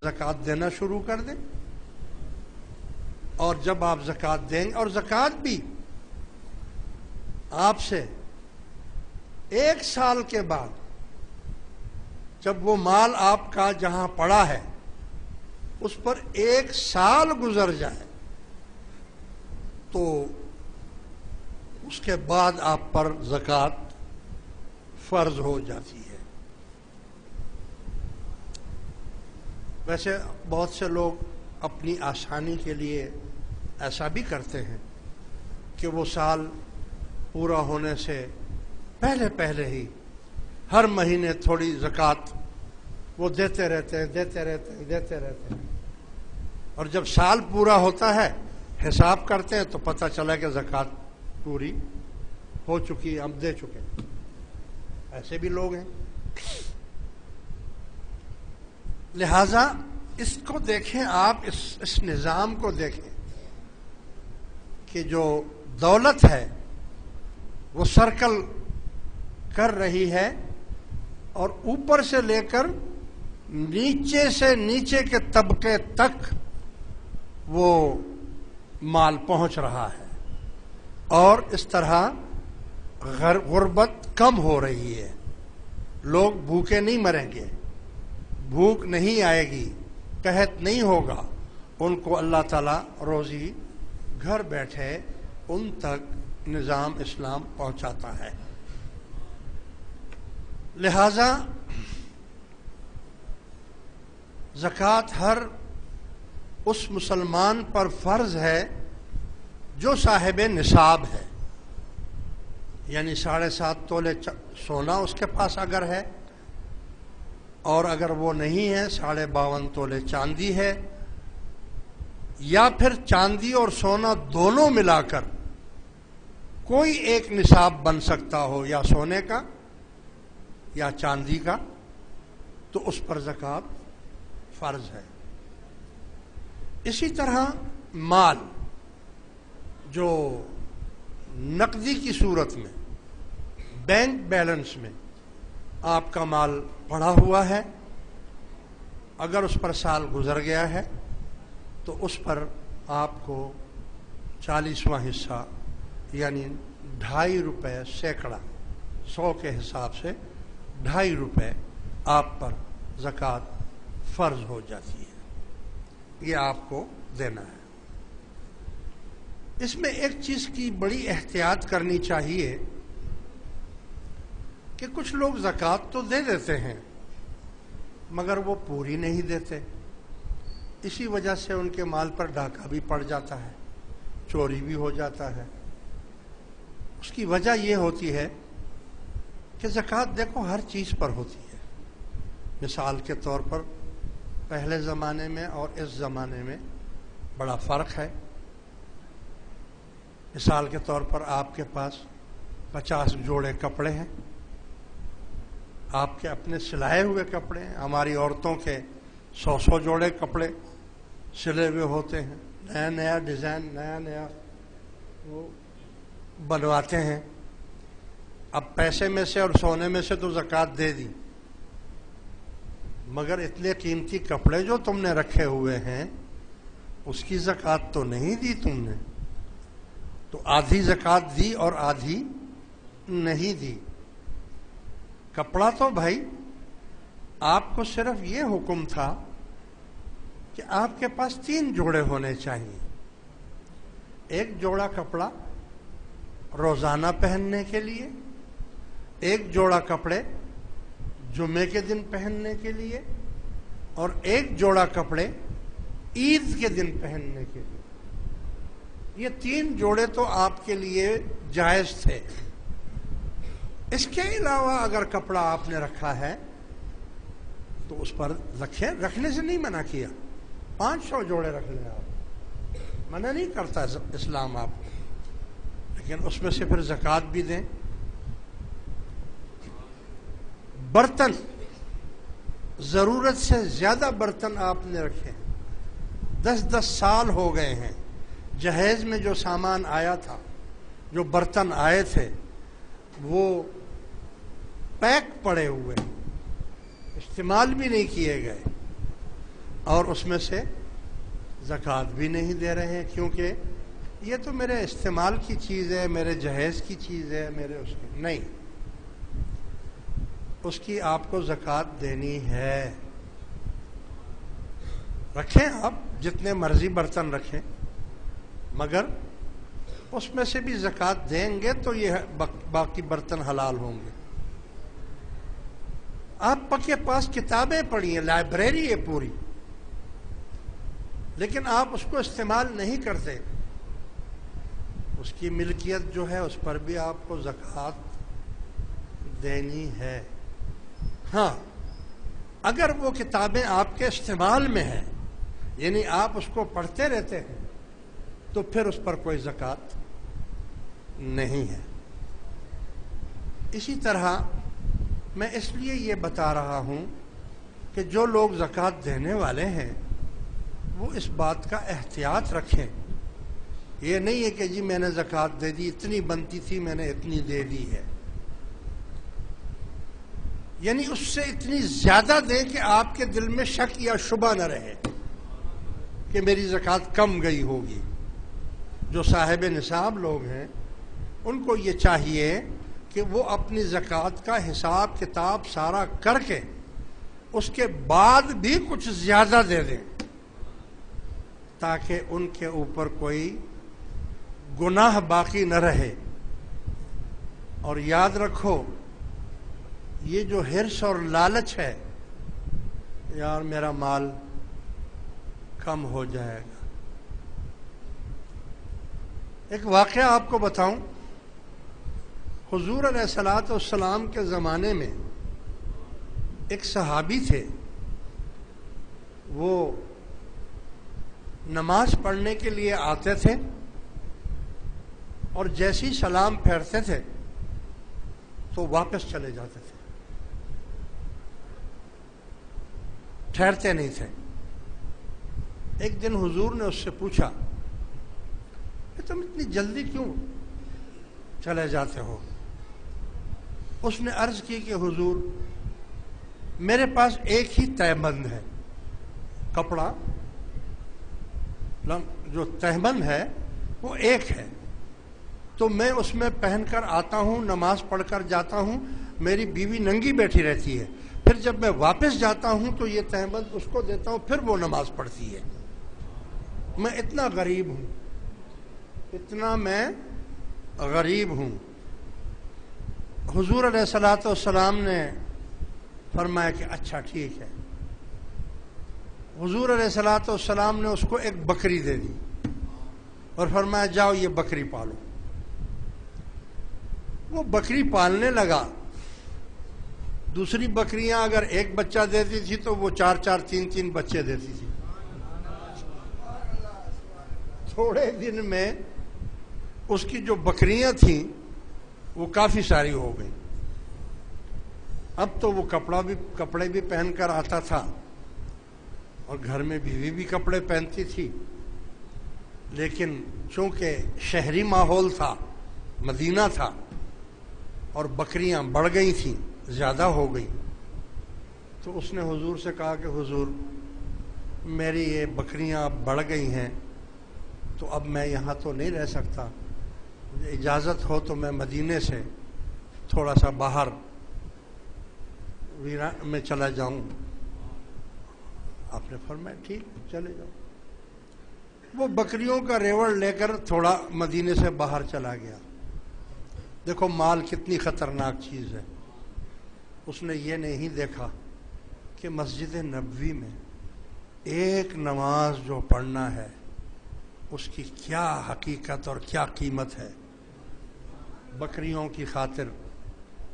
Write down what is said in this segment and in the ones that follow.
زکوٰۃ دینا شروع کر دیں، اور جب آپ زکوٰۃ دیں گے، اور زکوٰۃ بھی آپ سے 1 سال کے بعد جب وہ مال آپ کا جہاں پڑا ہے اس پر 1 سال گزر جائے تو اس کے بعد آپ پر زکوٰۃ فرض ہو جاتی ہے۔ ویسے بہت سے لوگ اپنی آسانی کے لیے ایسا بھی کرتے ہیں کہ وہ سال پورا ہونے سے پہلے ہی ہر مہینے تھوڑی زکوٰۃ وہ دیتے رہتے ہیں، اور جب سال پورا ہوتا ہے حساب کرتے ہیں تو پتہ چلا کہ زکوٰۃ پوری ہو چکی، ہم دے چکے۔ ایسے بھی لوگ ہیں۔ لہذا اس کو دیکھیں، آپ اس نظام کو دیکھیں کہ جو دولت ہے وہ سرکل کر رہی ہے، اور اوپر سے لے کر نیچے سے نیچے کے طبقے تک وہ مال پہنچ رہا ہے، اور اس طرح غربت کم ہو رہی ہے۔ لوگ بھوکے نہیں مریں گے، بھوک نہیں آئے گی، قحط نہیں ہوگا، ان کو اللہ تعالیٰ روزی گھر بیٹھے ان تک نظام اسلام پہنچاتا ہے۔ لہذا زکوٰۃ ہر اس مسلمان پر فرض ہے جو صاحب نصاب ہے، یعنی 7.5 تولے سونا اس کے پاس اگر ہے، اور اگر وہ نہیں ہے 52.5 تولے چاندی ہے، یا پھر چاندی اور سونا دونوں ملا کر کوئی ایک نصاب بن سکتا ہو، یا سونے کا یا چاندی کا، تو اس پر زکوٰۃ فرض ہے۔ اسی طرح مال جو نقدی کی صورت میں بینک بیلنس میں آپ کا مال پڑا ہوا ہے، اگر اس پر سال گزر گیا ہے تو اس پر آپ کو 40واں حصہ یعنی 2.5 روپے سینکڑا، 100 کے حساب سے 2.5 روپے آپ پر زکوٰۃ فرض ہو جاتی ہے، یہ آپ کو دینا ہے۔ اس میں ایک چیز کی بڑی احتیاط کرنی چاہیے کہ کچھ لوگ زکوٰۃ تو دے دیتے ہیں مگر وہ پوری نہیں دیتے، اسی وجہ سے ان کے مال پر ڈاکہ بھی پڑ جاتا ہے، چوری بھی ہو جاتا ہے۔ اس کی وجہ یہ ہوتی ہے کہ زکوٰۃ دیکھو ہر چیز پر ہوتی ہے۔ مثال کے طور پر پہلے زمانے میں اور اس زمانے میں بڑا فرق ہے۔ مثال کے طور پر آپ کے پاس 50 جوڑے کپڑے ہیں، آپ کے اپنے سلائے ہوئے کپڑے ہیں، ہماری عورتوں کے 100 جوڑے کپڑے سلے ہوئے ہوتے ہیں، نیا نیا ڈیزائن، نیا وہ بنواتے ہیں۔ اب پیسے میں سے اور سونے میں سے تو زکوٰۃ دے دی، مگر اتنے قیمتی کپڑے جو تم نے رکھے ہوئے ہیں اس کی زکوٰۃ تو نہیں دی تم نے، تو آدھی زکوٰۃ دی اور آدھی نہیں دی۔ کپڑا تو بھائی آپ کو صرف یہ حکم تھا کہ آپ کے پاس 3 جوڑے ہونے چاہیے، ایک جوڑا کپڑا روزانہ پہننے کے لیے، ایک جوڑا کپڑے جمعے کے دن پہننے کے لیے، اور ایک جوڑا کپڑے عید کے دن پہننے کے لیے۔ یہ 3 جوڑے تو آپ کے لیے جائز تھے۔ اس کے علاوہ اگر کپڑا آپ نے رکھا ہے تو اس پر رکھنے سے نہیں منع کیا، 500 جوڑے رکھ لیں آپ، منع نہیں کرتا اسلام آپ کو، لیکن اس میں سے پھر زکوٰۃ بھی دیں۔ برتن، ضرورت سے زیادہ برتن آپ نے رکھے، 10 سال ہو گئے ہیں، جہیز میں جو سامان آیا تھا، جو برتن آئے تھے وہ پیک پڑے ہوئے، استعمال بھی نہیں کیے گئے، اور اس میں سے زکوٰۃ بھی نہیں دے رہے ہیں، کیونکہ یہ تو میرے استعمال کی چیز ہے، میرے جہیز کی چیز ہے، میرے اس کی نہیں، اس کی آپ کو زکوٰۃ دینی ہے۔ رکھیں آپ جتنے مرضی برتن رکھیں، مگر اس میں سے بھی زکوٰۃ دیں گے تو یہ باقی برتن حلال ہوں گے۔ آپ کے پاس کتابیں پڑھی ہیں، لائبریری ہے پوری، لیکن آپ اس کو استعمال نہیں کرتے، اس کی ملکیت جو ہے اس پر بھی آپ کو زکوٰۃ دینی ہے۔ ہاں، اگر وہ کتابیں آپ کے استعمال میں ہیں، یعنی آپ اس کو پڑھتے رہتے ہیں، تو پھر اس پر کوئی زکوٰۃ نہیں ہے۔ اسی طرح میں اس لیے یہ بتا رہا ہوں کہ جو لوگ زکوٰۃ دینے والے ہیں وہ اس بات کا احتیاط رکھیں۔ یہ نہیں ہے کہ جی میں نے زکوٰۃ دے دی، اتنی بنتی تھی میں نے اتنی دے دی ہے، یعنی اس سے اتنی زیادہ دیں کہ آپ کے دل میں شک یا شبہ نہ رہے کہ میری زکوٰۃ کم گئی ہوگی۔ جو صاحب نصاب لوگ ہیں ان کو یہ چاہیے کہ وہ اپنی زکوٰۃ کا حساب کتاب سارا کر کے اس کے بعد بھی کچھ زیادہ دے دیں، تاکہ ان کے اوپر کوئی گناہ باقی نہ رہے۔ اور یاد رکھو، یہ جو حرص اور لالچ ہے، یار میرا مال کم ہو جائے گا۔ ایک واقعہ آپ کو بتاؤں، حضور علیہ الصلوۃ والسلام کے زمانے میں ایک صحابی تھے، وہ نماز پڑھنے کے لیے آتے تھے اور جیسی سلام پھیرتے تھے تو واپس چلے جاتے تھے، ٹھہرتے نہیں تھے۔ ایک دن حضور نے اس سے پوچھا کہ تم اتنی جلدی کیوں چلے جاتے ہو؟ اس نے عرض کی کہ حضور میرے پاس ایک ہی تہبند ہے، کپڑا جو تہبند ہے وہ ایک ہے، تو میں اس میں پہن کر آتا ہوں، نماز پڑھ کر جاتا ہوں، میری بیوی ننگی بیٹھی رہتی ہے، پھر جب میں واپس جاتا ہوں تو یہ تہبند اس کو دیتا ہوں، پھر وہ نماز پڑھتی ہے۔ میں اتنا غریب ہوں، اتنا میں غریب ہوں۔ حضور علیہ الصلوۃ والسلام نے فرمایا کہ اچھا ٹھیک ہے۔ حضور علیہ الصلوۃ والسلام نے اس کو ایک بکری دے دی اور فرمایا جاؤ یہ بکری پالو۔ وہ بکری پالنے لگا۔ دوسری بکریاں اگر ایک بچہ دیتی تھی تو وہ 4 3 بچے دیتی تھی۔ تھوڑے دن میں اس کی جو بکریاں تھیں وہ کافی ساری ہو گئیں۔ اب تو وہ کپڑے بھی پہن کر آتا تھا اور گھر میں بیوی بھی کپڑے پہنتی تھی، لیکن چونکہ شہری ماحول تھا، مدینہ تھا، اور بکریاں بڑھ گئی تھیں، زیادہ ہو گئی، تو اس نے حضور سے کہا کہ حضور میری یہ بکریاں بڑھ گئی ہیں تو اب میں یہاں تو نہیں رہ سکتا، مجھے اجازت ہو تو میں مدینے سے تھوڑا سا باہر ویران میں چلا جاؤں۔ آپ نے فرمایا ٹھیک چلے جاؤ۔ وہ بکریوں کا ریوڑ لے کر تھوڑا مدینے سے باہر چلا گیا۔ دیکھو مال کتنی خطرناک چیز ہے۔ اس نے یہ نہیں دیکھا کہ مسجد نبوی میں ایک نماز جو پڑھنا ہے اس کی کیا حقیقت اور کیا قیمت ہے۔ بکریوں کی خاطر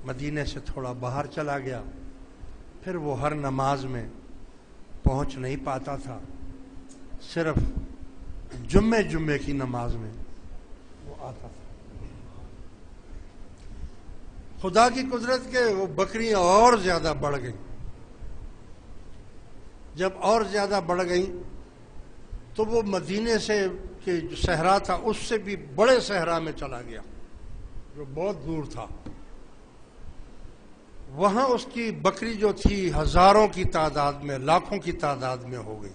مدینے سے تھوڑا باہر چلا گیا، پھر وہ ہر نماز میں پہنچ نہیں پاتا تھا، صرف جمعے کی نماز میں وہ آتا تھا۔ خدا کی قدرت کے وہ بکریاں اور زیادہ بڑھ گئیں۔ جب اور زیادہ بڑھ گئیں تو وہ مدینے سے کہ جو صحرا تھا اس سے بھی بڑے صحرا میں چلا گیا جو بہت دور تھا۔ وہاں اس کی بکری جو تھی ہزاروں کی تعداد میں، لاکھوں کی تعداد میں ہو گئی،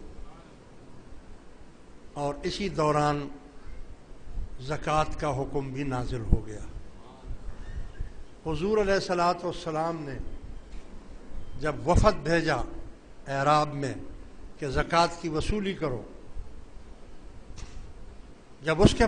اور اسی دوران زکوٰۃ کا حکم بھی نازل ہو گیا۔ حضور علیہ الصلوۃ والسلام نے جب وفد بھیجا اعراب میں کہ زکوٰۃ کی وصولی کرو، جب اس کے